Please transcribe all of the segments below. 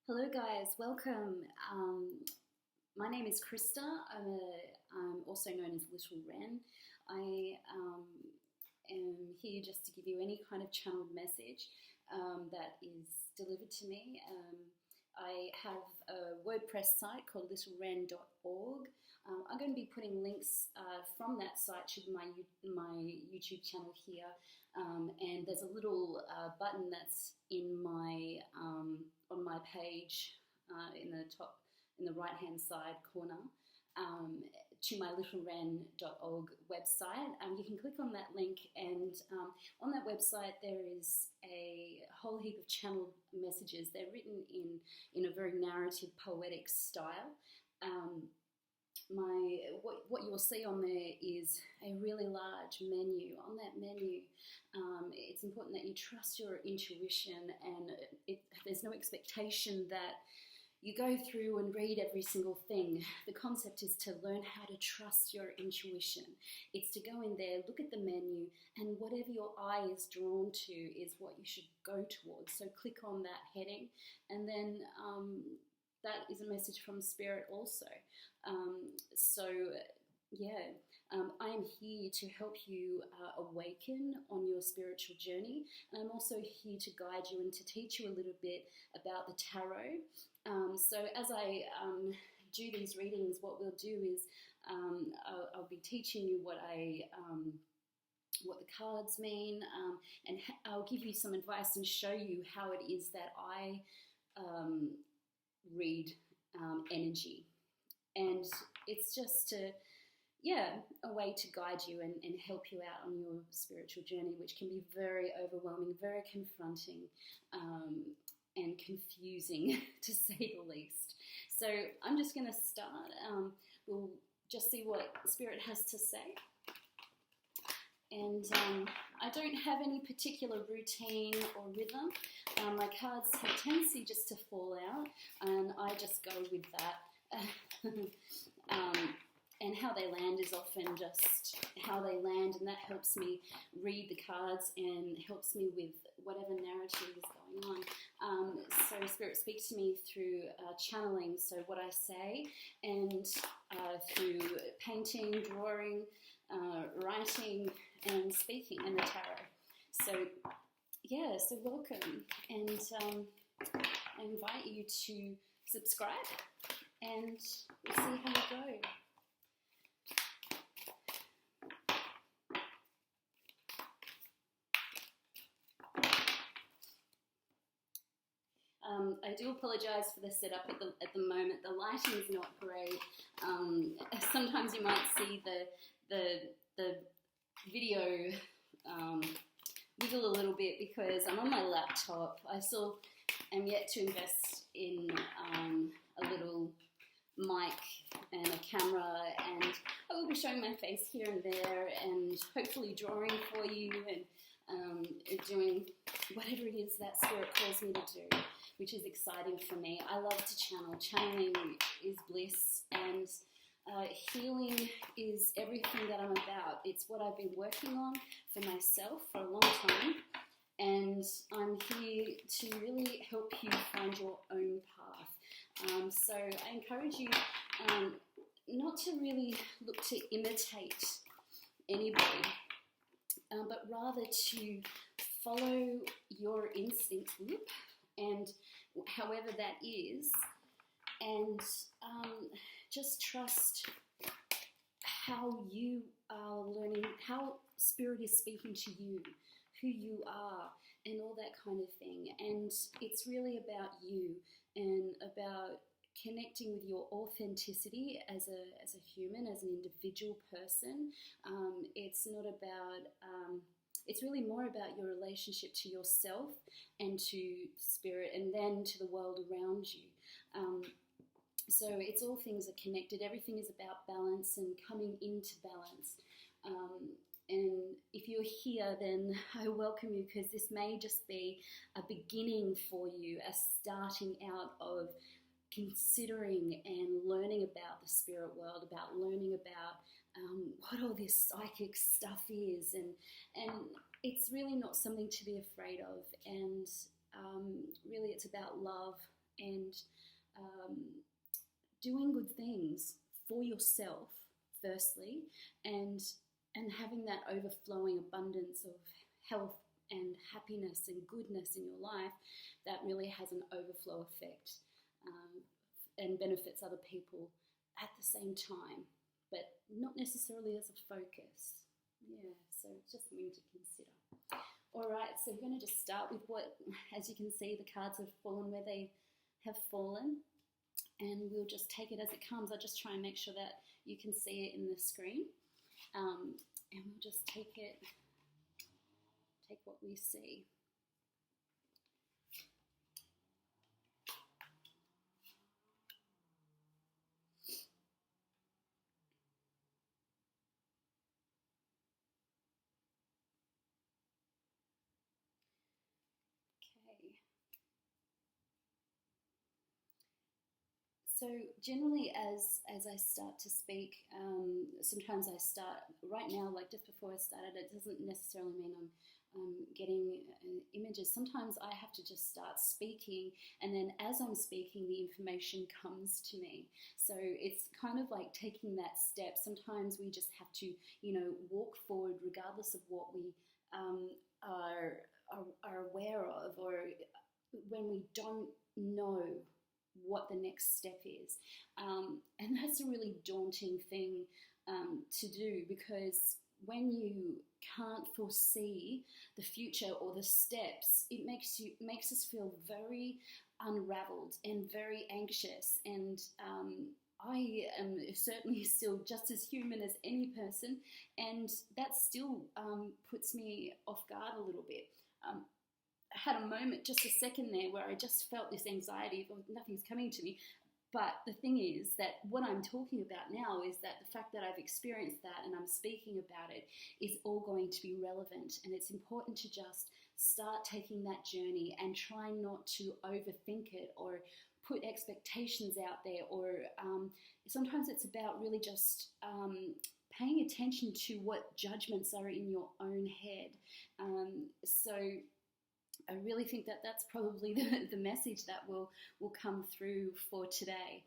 Hello, guys. Welcome. My name is Krista. I'm also known as Little Wren. I am here just to give you any kind of channeled message that is delivered to me. I have a WordPress site called littlewren.org. I'm going to be putting links from that site to my YouTube channel here, and there's a little button that's in my on my page in the top in the right hand side corner to my littlewren.org website. You can click on that link, and on that website there is a whole heap of channeled messages. They're written in a very narrative, poetic style. What you'll see on there is a really large menu. On that menu, it's important that you trust your intuition, and there's no expectation that you go through and read every single thing. The concept is to learn how to trust your intuition. It's to go in there, look at the menu, and whatever your eye is drawn to is what you should go towards. So click on that heading, and then that is a message from Spirit also. I am here to help you awaken on your spiritual journey, and I'm also here to guide you and to teach you a little bit about the tarot. So as I do these readings, what we'll do is I'll be teaching you what the cards mean, and I'll give you some advice and show you how it is that I read energy. And it's just a way to guide you and help you out on your spiritual journey, which can be very overwhelming, very confronting, and confusing, to say the least. So I'm just going to start. We'll just see what Spirit has to say. And I don't have any particular routine or rhythm. My cards have a tendency just to fall out, and I just go with that. And how they land is often just how they land, and that helps me read the cards and helps me with whatever narrative is going on. So Spirit speaks to me through channeling, so what I say, and through painting, drawing, writing, and speaking, and the tarot. So welcome, and I invite you to subscribe, and we'll see how you go. I do apologise for the setup at the moment. The lighting is not great. Sometimes you might see the video wiggle a little bit because I'm on my laptop. I still am yet to invest in a little mic and a camera, and I will be showing my face here and there, and hopefully drawing for you, and doing whatever it is that Spirit calls me to do, which is exciting for me. I love to channel. Channeling is bliss, and healing is everything that I'm about. It's what I've been working on for myself for a long time, and I'm here to really help you find your own path. So I encourage you not to really look to imitate anybody, but rather to follow your instinct, and however that is, and just trust how you are learning, how Spirit is speaking to you, who you are, and all that kind of thing. And it's really about you and about connecting with your authenticity as a human, as an individual person. It's not about it's really more about your relationship to yourself and to Spirit, and then to the world around you. So it's all things are connected. Everything is about balance and coming into balance. And if you're here, then I welcome you, because this may just be a beginning for you, a starting out of considering and learning about the spirit world, about learning about what all this psychic stuff is, and it's really not something to be afraid of, and really it's about love and doing good things for yourself firstly, and having that overflowing abundance of health and happiness and goodness in your life, that really has an overflow effect, and benefits other people at the same time, but not necessarily as a focus. Yeah, so it's just something to consider. All right, so we're going to just start with what, as you can see, the cards have fallen where they have fallen, and we'll just take it as it comes. I'll just try and make sure that you can see it in the screen, and we'll just take what we see. So generally, as I start to speak, sometimes I start right now, like just before I started. It doesn't necessarily mean I'm getting images. Sometimes I have to just start speaking, and then as I'm speaking, the information comes to me. So it's kind of like taking that step. Sometimes we just have to, walk forward regardless of what we are aware of, or when we don't know what the next step is. And that's a really daunting thing to do, because when you can't foresee the future or the steps, it makes us feel very unraveled and very anxious. And I am certainly still just as human as any person, and that still puts me off guard a little bit. Had a moment, just a second there, where I just felt this anxiety of nothing's coming to me. But the thing is that what I'm talking about now is that the fact that I've experienced that and I'm speaking about it is all going to be relevant. And it's important to just start taking that journey and try not to overthink it or put expectations out there. Or sometimes it's about really just paying attention to what judgments are in your own head. So I really think that that's probably the message that will come through for today.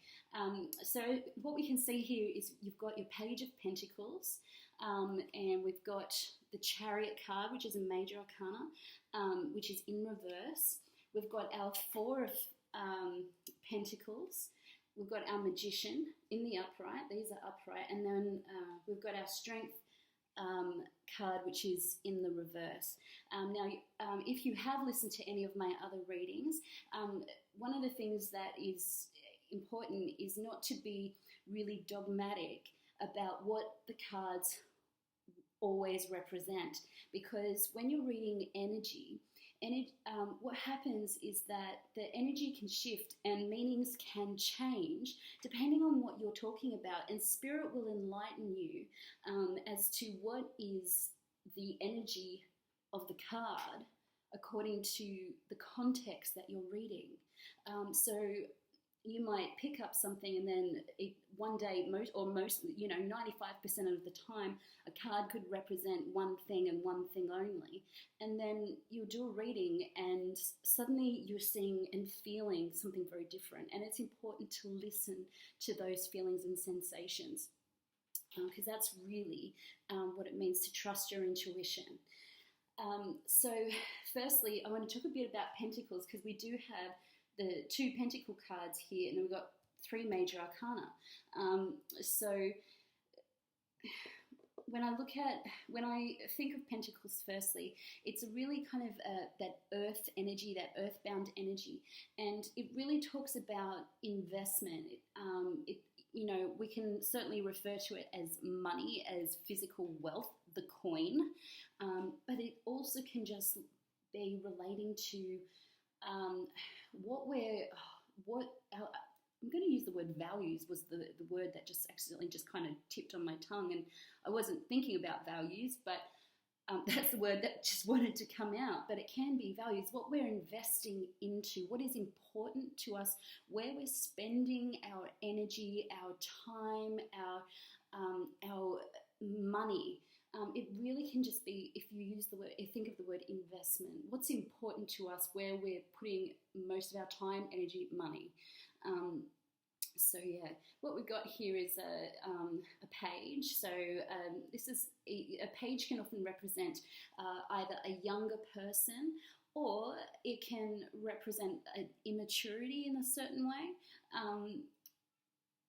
So what we can see here is you've got your Page of Pentacles, and we've got the Chariot card, which is a major arcana, which is in reverse. We've got our Four of Pentacles. We've got our Magician in the upright. These are upright. And then we've got our Strength card, which is in the reverse. Now, if you have listened to any of my other readings, one of the things that is important is not to be really dogmatic about what the cards always represent, because when you're reading energy, what happens is that the energy can shift and meanings can change depending on what you're talking about, and Spirit will enlighten you as to what is the energy of the card according to the context that you're reading. So you might pick up something, and then one day, most 95% of the time, a card could represent one thing and one thing only. And then you'll do a reading, and suddenly you're seeing and feeling something very different. And it's important to listen to those feelings and sensations, because that's really what it means to trust your intuition. So firstly, I want to talk a bit about Pentacles, because we do have the two Pentacle cards here, and then we've got three major arcana. So when I think of Pentacles, firstly, it's a really kind of that earth energy, that earthbound energy, and it really talks about investment. We can certainly refer to it as money, as physical wealth, the coin, but it also can just be relating to I'm going to use the word values, was the word that just accidentally just kind of tipped on my tongue, and I wasn't thinking about values, but that's the word that just wanted to come out. But it can be values, what we're investing into, what is important to us, where we're spending our energy, our time, our money. It really can just be, if you use the word, think of the word investment. What's important to us, where we're putting most of our time, energy, money. So yeah, what we've got here is a page. So this is a page can often represent either a younger person, or it can represent an immaturity in a certain way.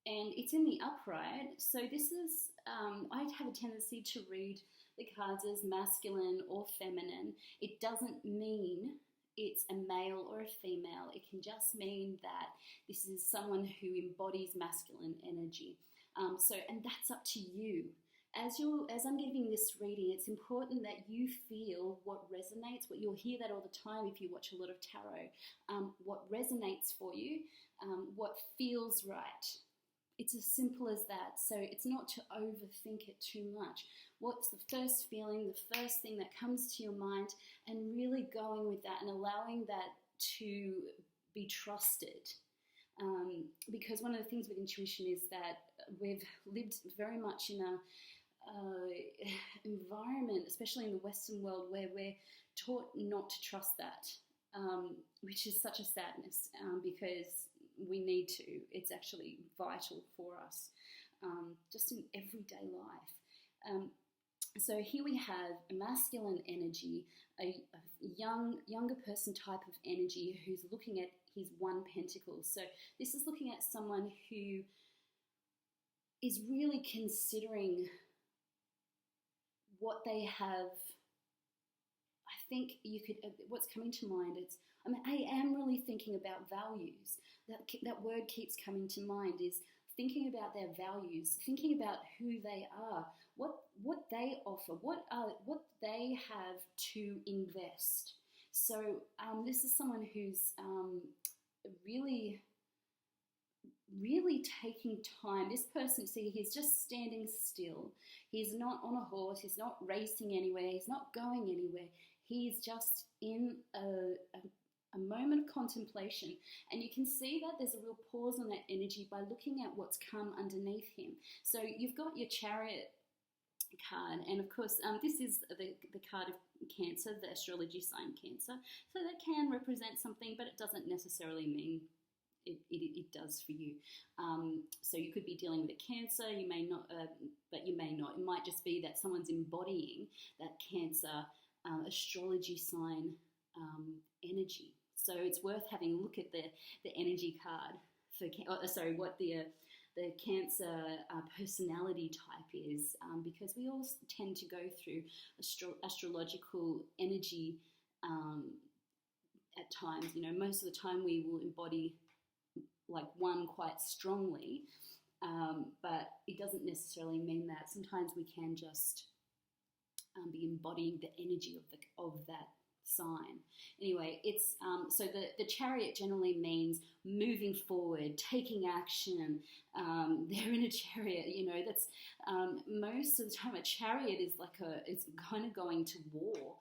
And it's in the upright. So this is, I have a tendency to read the cards as masculine or feminine. It doesn't mean it's a male or a female. It can just mean that this is someone who embodies masculine energy. And that's up to you. As I'm giving this reading, it's important that you feel what resonates. What you'll hear that all the time if you watch a lot of tarot. What resonates for you, what feels right. It's as simple as that. So it's not to overthink it too much. What's the first feeling, the first thing that comes to your mind, and really going with that and allowing that to be trusted. Because one of the things with intuition is that we've lived very much in a environment, especially in the Western world, where we're taught not to trust that, which is such a sadness, because we need to. It's actually vital for us, just in everyday life. So here we have a masculine energy, a younger person type of energy who's looking at his one pentacle. So this is looking at someone who is really considering what they have. I think what's coming to mind, I am really thinking about values. That word keeps coming to mind, is thinking about their values, thinking about who they are, what they offer, what they have to invest. So this is someone who's really taking time. This person, see, he's just standing still. He's not on a horse. He's not racing anywhere. He's not going anywhere. He's just in a moment of contemplation. And you can see that there's a real pause on that energy by looking at what's come underneath him. So you've got your Chariot card, and of course this is the card of Cancer, the astrology sign Cancer. So that can represent something, but it doesn't necessarily mean it does for you. So you could be dealing with a Cancer, you may not, but you may not. It might just be that someone's embodying that Cancer astrology sign energy. So it's worth having a look at the energy card for what the Cancer personality type is, because we all tend to go through astrological energy at times. You know, most of the time we will embody like one quite strongly, but it doesn't necessarily mean that. Sometimes we can just be embodying the energy of that sign. Anyway, it's so the Chariot generally means moving forward, taking action. They're in a chariot, you know. That's most of the time a chariot is it's kind of going to war.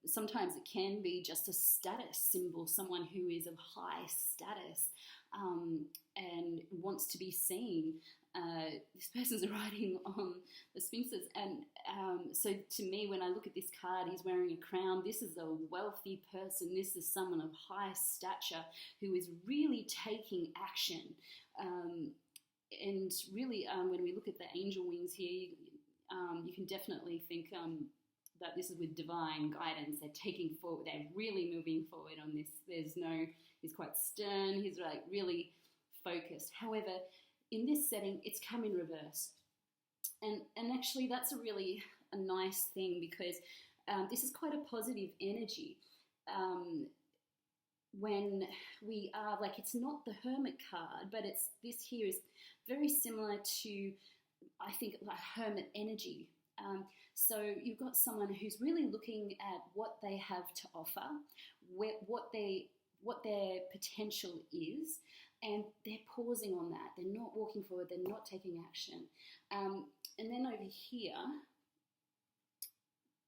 Sometimes it can be just a status symbol, someone who is of high status and wants to be seen. This person's riding on the Sphinxes, and so to me, when I look at this card, he's wearing a crown. This is a wealthy person. This is someone of high stature who is really taking action. And really, when we look at the angel wings here, you can definitely think that this is with divine guidance. They're taking forward. They're really moving forward on this. He's quite stern. He's like really focused. However, in this setting, it's come in reverse. And actually that's a really a nice thing, because this is quite a positive energy. When we are, like, it's not the Hermit card, but this here is very similar to, I think, like Hermit energy. So you've got someone who's really looking at what they have to offer, what their potential is, and they're pausing on that. They're not walking forward. They're not taking action. And then over here,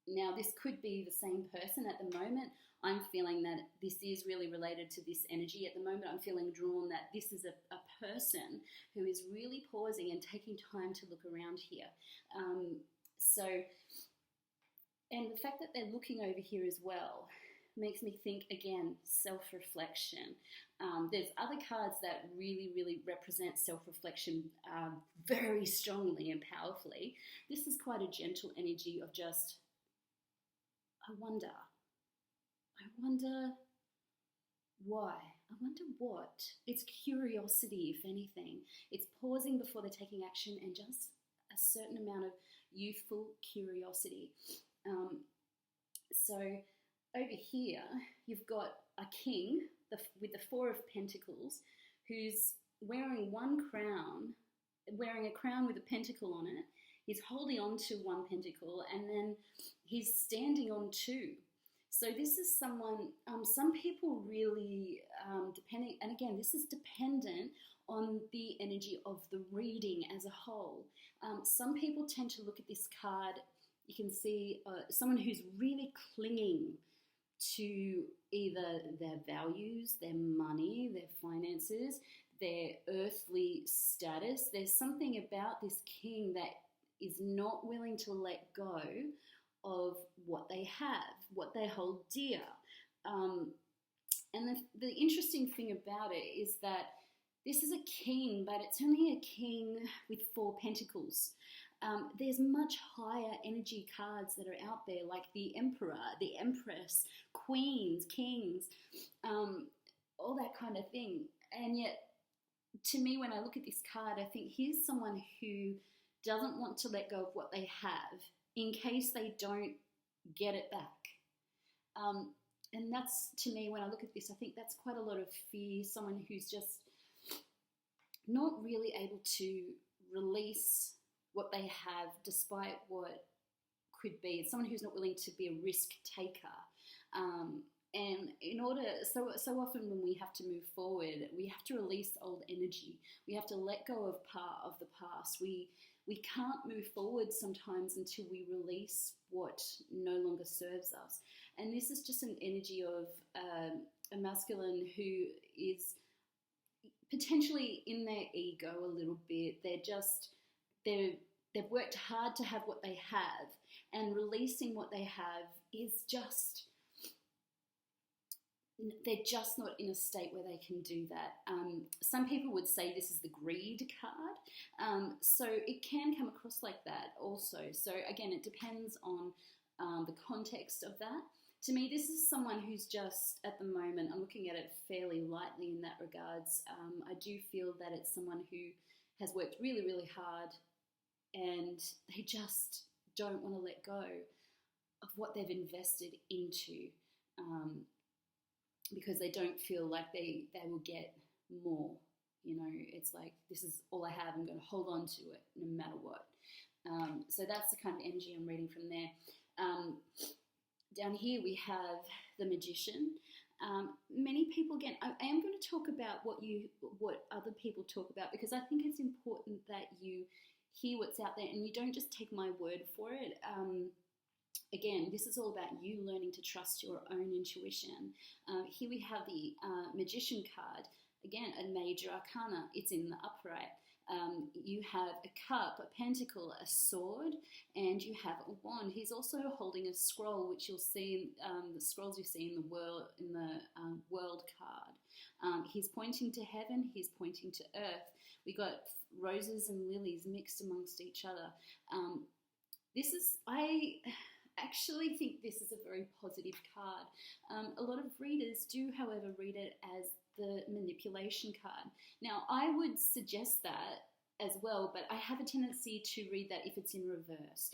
now this could be the same person at the moment. I'm feeling that this is really related to this energy. At the moment, I'm feeling drawn that this is a person who is really pausing and taking time to look around here. So, and the fact that they're looking over here as well makes me think, again, self-reflection. There's other cards that really, really represent self-reflection very strongly and powerfully. This is quite a gentle energy of just, I wonder why, I wonder what. It's curiosity, if anything. It's pausing before they're taking action, and just a certain amount of youthful curiosity. So over here, you've got a king with the Four of Pentacles, who's wearing a crown with a pentacle on it. He's holding on to one pentacle, and then he's standing on two. So this is someone, some people really, depending, and again, this is dependent on the energy of the reading as a whole. Some people tend to look at this card, you can see someone who's really clinging to either their values, their money, their finances, their earthly status. There's something about this king that is not willing to let go of what they have, what they hold dear. And the interesting thing about it is that this is a king, but it's only a king with four pentacles. There's much higher energy cards that are out there, like the Emperor, the Empress, Queens, Kings, all that kind of thing. And yet, to me, when I look at this card, I think here's someone who doesn't want to let go of what they have in case they don't get it back. And that's, to me, when I look at this, I think that's quite a lot of fear, someone who's just not really able to release what they have despite what could be. It's someone who's not willing to be a risk taker. And in order, so often when we have to move forward, we have to release old energy. We have to let go of part of the past. We can't move forward sometimes until we release what no longer serves us. And this is just an energy of a masculine who is potentially in their ego a little bit. They've worked hard to have what they have, and releasing what they have is just, they're just not in a state where they can do that. Some people would say this is the greed card. So it can come across like that also. So again, it depends on the context of that. To me, this is someone who's just, at the moment, I'm looking at it fairly lightly in that regards. I do feel that it's someone who has worked really, really hard, and they just don't want to let go of what they've invested into, because they don't feel like they will get more. You know, it's like, this is all I have, I'm going to hold on to it no matter what. So that's the kind of energy I'm reading from there. Down here we have the Magician. Many people, again, I am going to talk about what other people talk about, because I think it's important that you hear what's out there and you don't just take my word for it. Again, this is all about you learning to trust your own intuition. Here we have the Magician card. Again, a major arcana. It's in the upright. You have a cup, a pentacle, a sword, and you have a wand. He's also holding a scroll, which you'll see in the scrolls you see in the world card. He's pointing to heaven. He's pointing to earth. We got roses and lilies mixed amongst each other. I actually think this is a very positive card. A lot of readers do, however, read it as the manipulation card. Now, I would suggest that as well, but I have a tendency to read that if it's in reverse.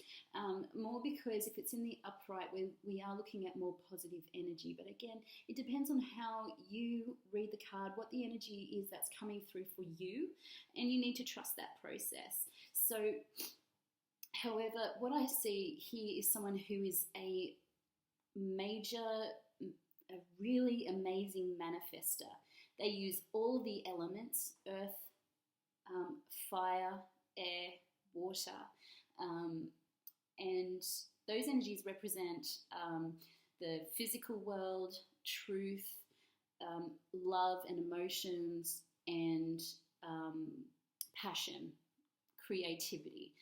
More because if it's in the upright, we are looking at more positive energy. But again, it depends on how you read the card, what the energy is that's coming through for you, and you need to trust that process. So, however, what I see here is someone who is a really amazing manifester. They use all the elements: earth, fire, air, water, and those energies represent the physical world, truth, love and emotions, and passion, creativity.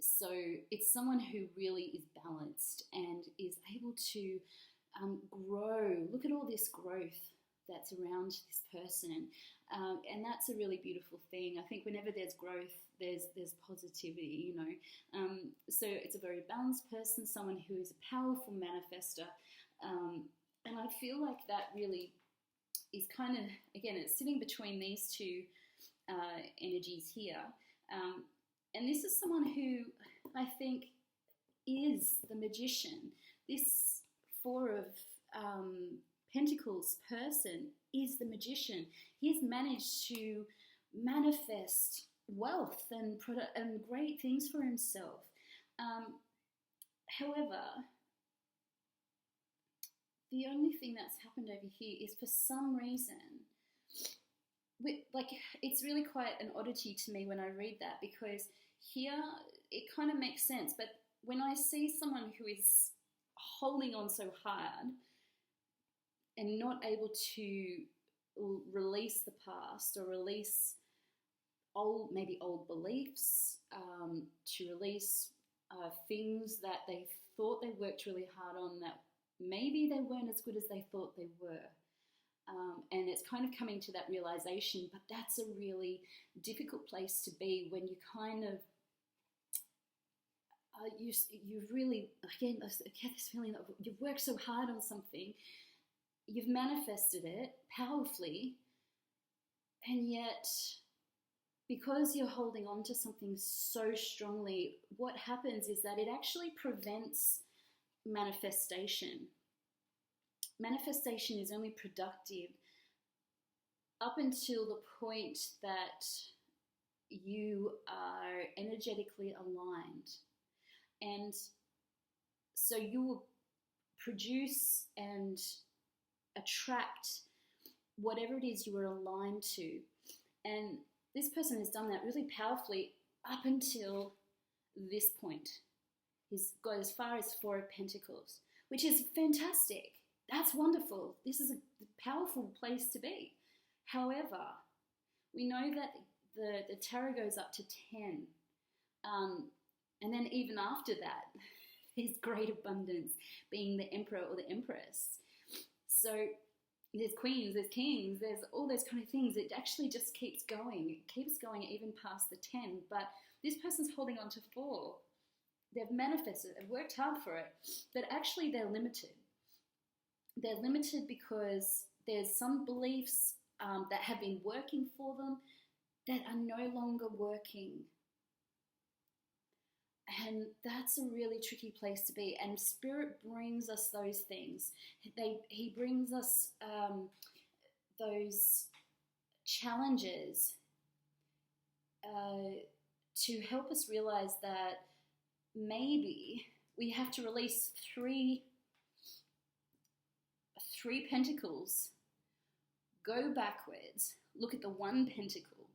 So it's someone who really is balanced and is able to grow. Look at all this growth that's around this person, and that's a really beautiful thing. I think whenever there's growth, there's positivity, you know. So it's a very balanced person, someone who is a powerful manifester, and I feel like that really is kind of, again, it's sitting between these two energies here. And this is someone who I think is the magician. This Four of Pentacles person is the magician. He's managed to manifest wealth and great things for himself. However, the only thing that's happened over here is, for some reason, it's really quite an oddity to me when I read that, because here it kind of makes sense, but when I see someone who is holding on so hard and not able to release the past or release maybe old beliefs, to release things that they thought they worked really hard on that maybe they weren't as good as they thought they were. And it's kind of coming to that realization, but that's a really difficult place to be when you kind of, you really, again, I get this feeling that you've worked so hard on something, you've manifested it powerfully, and yet because you're holding on to something so strongly, what happens is that it actually prevents manifestation. Manifestation is only productive up until the point that you are energetically aligned. And so you will produce and attract whatever it is you are aligned to. And this person has done that really powerfully up until this point. He's got as far as Four of Pentacles, which is fantastic. That's wonderful. This is a powerful place to be. However, we know that the tarot goes up to 10. And then even after that, there's great abundance, being the Emperor or the Empress. So there's queens, there's kings, there's all those kind of things. It actually just keeps going. It keeps going even past the 10. But this person's holding on to 4. They've manifested, they've worked hard for it, but actually they're limited. They're limited because there's some beliefs that have been working for them that are no longer working. And that's a really tricky place to be. And Spirit brings us those things. He brings us those challenges to help us realize that maybe we have to release three pentacles, go backwards, look at the 1 pentacle.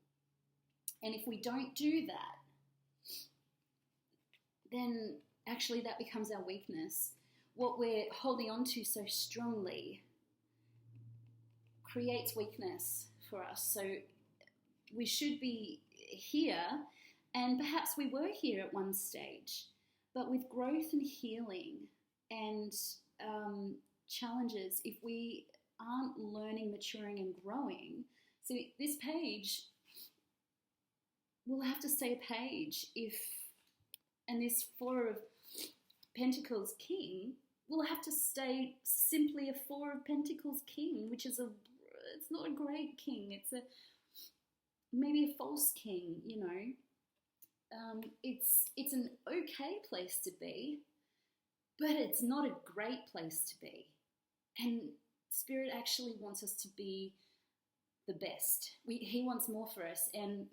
And if we don't do that, then actually that becomes our weakness. What we're holding on to so strongly creates weakness for us. So we should be here, and perhaps we were here at one stage, but with growth and healing and challenges, if we aren't learning, maturing and growing, so this page will have to stay a page and this Four of Pentacles King will have to stay simply a Four of Pentacles King, which is it's not a great king, it's maybe a false king, you know. It's an okay place to be, but it's not a great place to be. And Spirit actually wants us to be the best. He wants more for us, and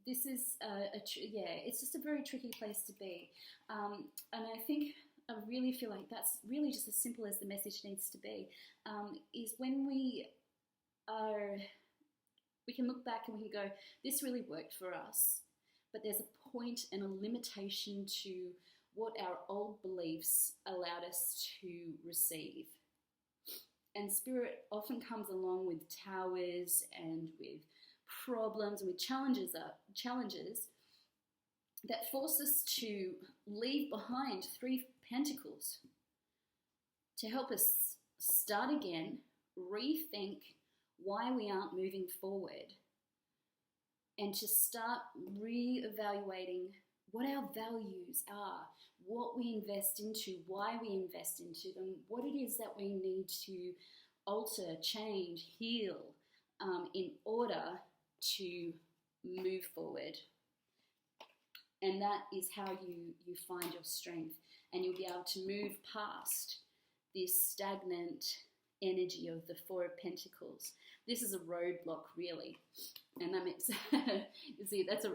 this is it's just a very tricky place to be. And I really feel like that's really just as simple as the message needs to be. Is when we can look back and we can go, this really worked for us, but there's a point and a limitation to what our old beliefs allowed us to receive. And Spirit often comes along with towers and with problems and with challenges. that force us to leave behind 3 pentacles to help us start again, rethink why we aren't moving forward, and to start re-evaluating what our values are, what we invest into, why we invest into them, what it is that we need to alter, change, heal in order to move forward. And that is how you find your strength, and you'll be able to move past this stagnant energy of the 4 of Pentacles. This is a roadblock, really, and that makes you see, that's a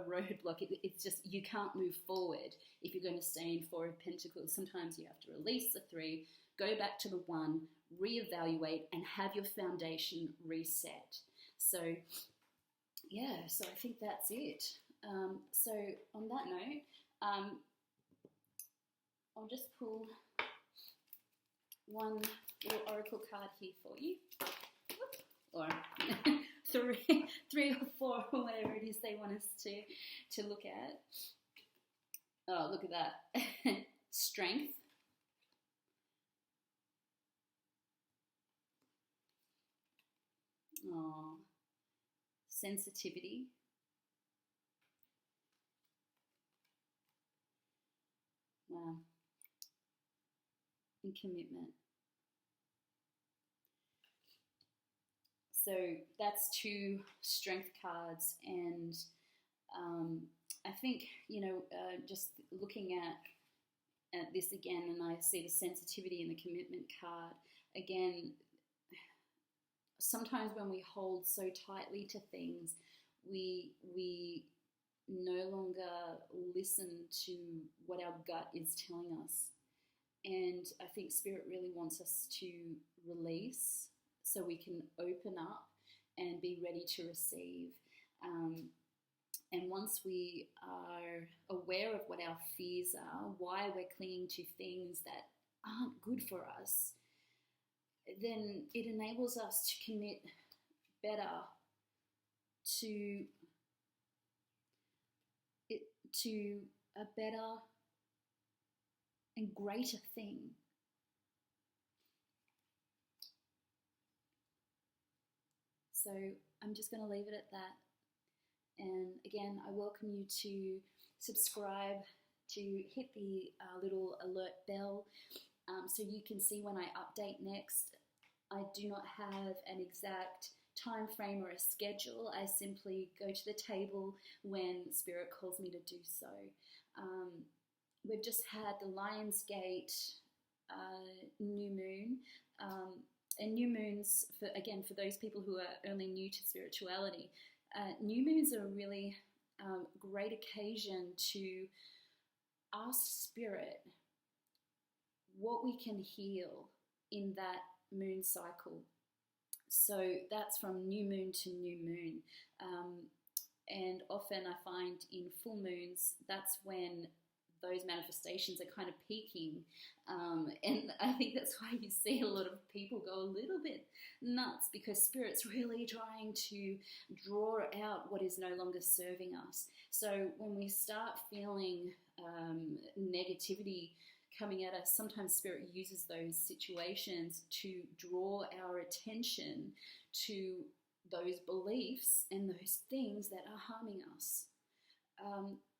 roadblock. It's just, you can't move forward if you're going to stay in 4 of Pentacles. Sometimes you have to release the 3, go back to the 1, reevaluate, and have your foundation reset. So yeah, so I think that's it. So on that note, I'll just pull one little oracle card here for you, or 3 or 4, or whatever it is they want us to look at. Oh, look at that. Strength. Oh, sensitivity. Wow. And commitment. So that's 2 strength cards, and I think, just looking at this again, and I see the sensitivity and the commitment card again. Sometimes when we hold so tightly to things, we no longer listen to what our gut is telling us. And I think Spirit really wants us to release so we can open up and be ready to receive. And once we are aware of what our fears are, why we're clinging to things that aren't good for us, then it enables us to commit better to a better and greater thing. So I'm just going to leave it at that. And again, I welcome you to subscribe, to hit the little alert bell so you can see when I update next. I do not have an exact time frame or a schedule. I simply go to the table when Spirit calls me to do so. We've just had the Lionsgate new moon. And new moons, for those people who are only new to spirituality, new moons are a really great occasion to ask Spirit what we can heal in that moon cycle. So that's from new moon to new moon. And often I find in full moons, that's when those manifestations are kind of peaking. And I think that's why you see a lot of people go a little bit nuts, because Spirit's really trying to draw out what is no longer serving us. So when we start feeling negativity coming at us, sometimes Spirit uses those situations to draw our attention to those beliefs and those things that are harming us.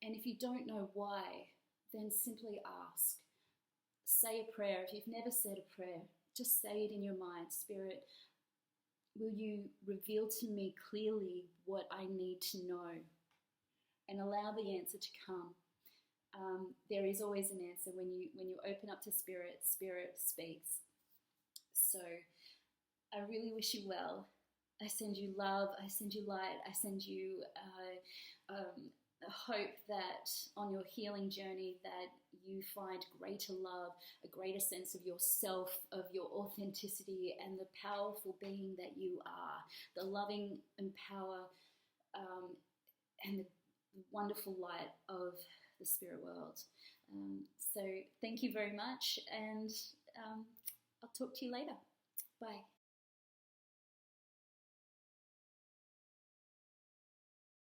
And if you don't know why, then simply ask. Say a prayer. If you've never said a prayer, just say it in your mind. Spirit, will you reveal to me clearly what I need to know? And allow the answer to come. There is always an answer. When you open up to Spirit, Spirit speaks. So I really wish you well. I send you love. I send you light. I send you hope that on your healing journey that you find greater love, a greater sense of yourself, of your authenticity, and the powerful being that you are, the loving and power and the wonderful light of the spirit world. So thank you very much, and I'll talk to you later. Bye.